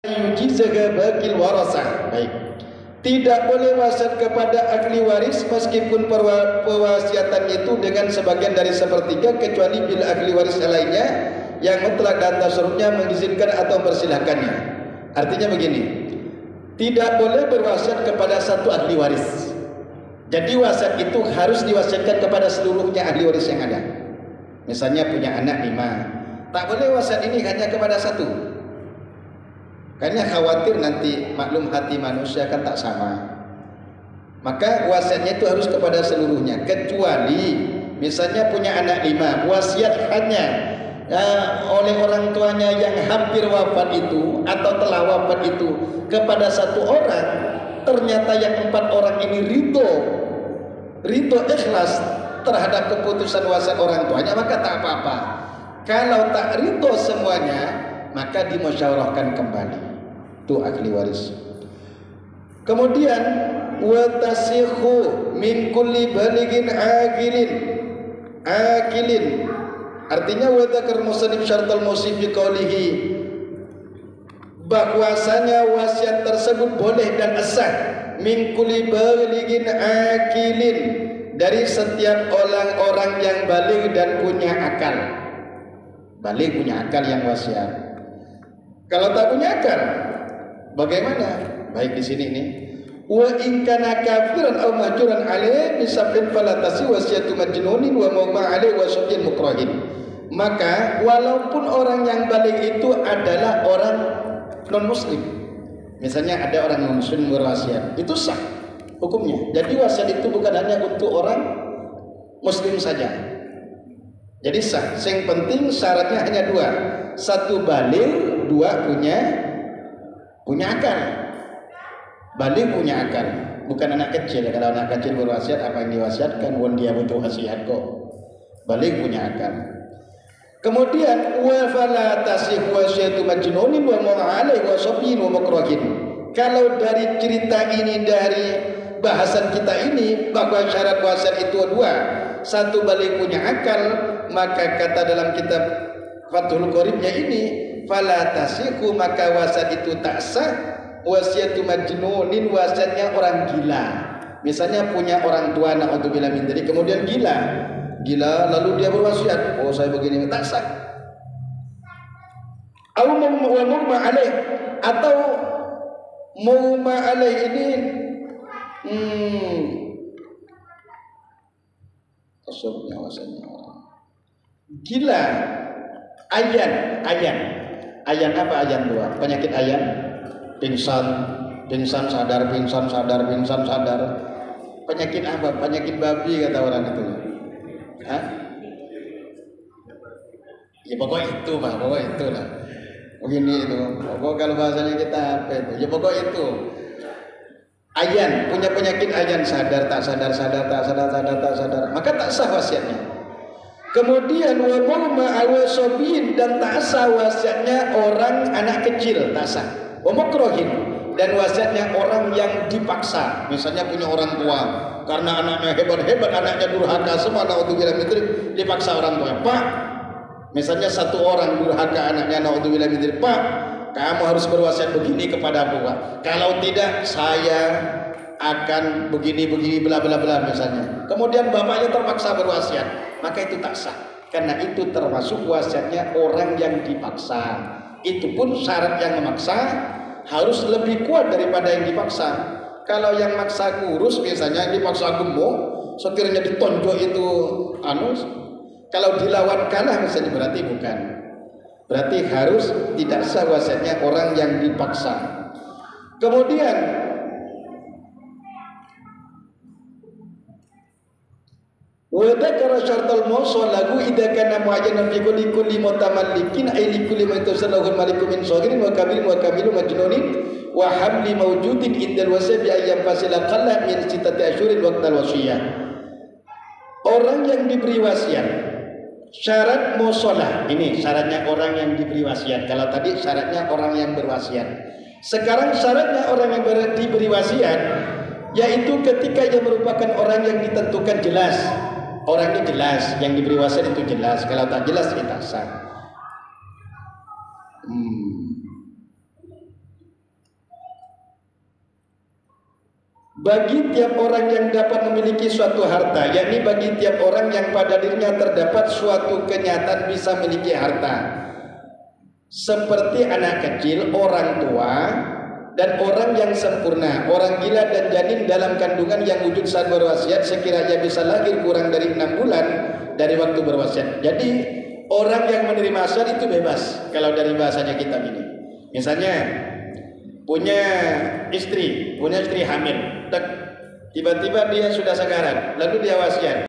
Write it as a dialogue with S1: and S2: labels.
S1: yujizaha baqil warasah. Baik. Tidak boleh wasiat kepada ahli waris meskipun pewasiatan itu dengan sebagian dari sepertiga, kecuali bila ahli waris lainnya yang mutlak dan tasarrufnya mengizinkan atau mempersilahkannya. Artinya begini, tidak boleh berwasiat kepada satu ahli waris. Jadi wasiat itu harus diwasiatkan kepada seluruhnya ahli waris yang ada. Misalnya punya anak 5, tak boleh wasiat ini hanya kepada satu. Karena khawatir nanti maklum hati manusia kan tak sama. Maka wasiatnya itu harus kepada seluruhnya. Kecuali misalnya punya anak 5, wasiat hanya oleh orang tuanya yang hampir wafat itu atau telah wafat itu kepada satu orang. Ternyata yang 4 orang ini ridho ikhlas terhadap keputusan wasiat orang tuanya, maka tak apa-apa. Kalau tak ridho semuanya, maka dimusyawarahkan kembali. Itu ahli waris. Kemudian wa tasikhu min kulli balighin akilin. Artinya wa dzakar musannif syartal musif fi qoulihi, bahwasanya wasiat tersebut boleh dan sah min kulli balighin akilin, dari setiap orang-orang yang baligh dan punya akal. Baligh punya akal yang wasiat. Kalau tak punya akal, bagaimana? Baik di sini nih. Wa in kana kafiran aw mahjuran alaihi bisabin fala tasi wasiyatu majnunin wa mawma alaihi wa sabin mukrahin. Maka walaupun orang yang baligh itu adalah orang non muslim, misalnya ada orang non muslim berwasiat, itu sah hukumnya. Jadi wasiat itu bukan hanya untuk orang muslim saja. Jadi sah. Yang penting syaratnya hanya 2. 1 baligh, 2 punya akal. Baligh punya akal, bukan anak kecil. Kalau anak kecil berwasiat, apa yang diwasiatkan? Wong dia butuh wasiat kok. Baligh punya akal. Kemudian wa fala tasih wasiyatu majnunin wa mu'alai wa sabin wa mukrahin. Kalau dari cerita ini, dari bahasan kita ini, bahwa syarat wasiat itu 2. 1 baligh punya akal, maka kata dalam kitab Fathul Qoribnya ini, fala tasihu, maka wasiat itu tak sah. Wasiatu majnunin, wasiatnya orang gila. Misalnya punya orang tua, naudzubillah min dzalik, kemudian gila lalu dia berwasiat, oh saya begini, tak sah. Au mumma alaih, atau mumma alaih ini tasawufnya wasiatnya gila. Ayan apa? Ayan 2. Penyakit ayan, pingsan sadar. Penyakit apa? Penyakit babi kata orang itu. Hah? Ya pokok itu Pak, pokok itu lah. Begini itu. Pokok kalau bahasanya kita apa itu? Ya pokok itu. Ayan, punya penyakit ayan, sadar tak sadar, maka tak sah wasiatnya. Kemudian wa mumma al-wasabin, dan tak sah wasiatnya orang anak kecil, tak sah. Wa mukrahin, dan wasiatnya orang yang dipaksa. Misalnya punya orang tua, karena anaknya hebat, anaknya durhaka semua, naudzubillah min dzalik, dipaksa orang tua. Pak, misalnya satu orang durhaka anaknya, naudzubillah min dzalik, Pak, kamu harus berwasiat begini kepada aku, Pak. Kalau tidak saya akan begini bla bla bla misalnya. Kemudian bapaknya terpaksa berwasiat, maka itu tak sah, karena itu termasuk wasiatnya orang yang dipaksa. Itu pun syarat yang memaksa harus lebih kuat daripada yang dipaksa. Kalau yang maksa kurus, misalnya dipaksa gemuk, sekiranya ditonjok itu kalau dilawan kalah misalnya, berarti bukan. Berarti harus tidak sah wasiatnya orang yang dipaksa. Kemudian wa dzakara syartal mawsul lagu idza kana muayyanan fi kulli mutamallikin ay li kulli man tasallahu malikum min saghirin wa kabirin wa kamilu majnunin wa hamli mawjudin indal wasiyah bi ayyam fasila qalla min sittati asyurin waqtal wasiyah. Orang yang diberi wasiat, syarat musolah ini syaratnya orang yang diberi wasiat. Kalau tadi syaratnya orang yang berwasiat, sekarang syaratnya orang yang diberi wasiat, yaitu ketika ia merupakan orang yang ditentukan jelas. Orang ini jelas, yang diberi wasiat itu jelas. Kalau tak jelas, kita sah. bagi tiap orang yang dapat memiliki suatu harta, yakni bagi tiap orang yang pada dirinya terdapat suatu kenyataan bisa memiliki harta, seperti anak kecil, orang tua, dan orang yang sempurna, orang gila dan janin dalam kandungan yang wujud saat berwasiat sekiranya bisa lahir kurang dari 6 bulan dari waktu berwasiat. Jadi orang yang menerima wasiat itu bebas. Kalau dari bahasanya kita gini, misalnya punya istri hamil, tiba-tiba dia sudah sekarat, lalu dia wasiat.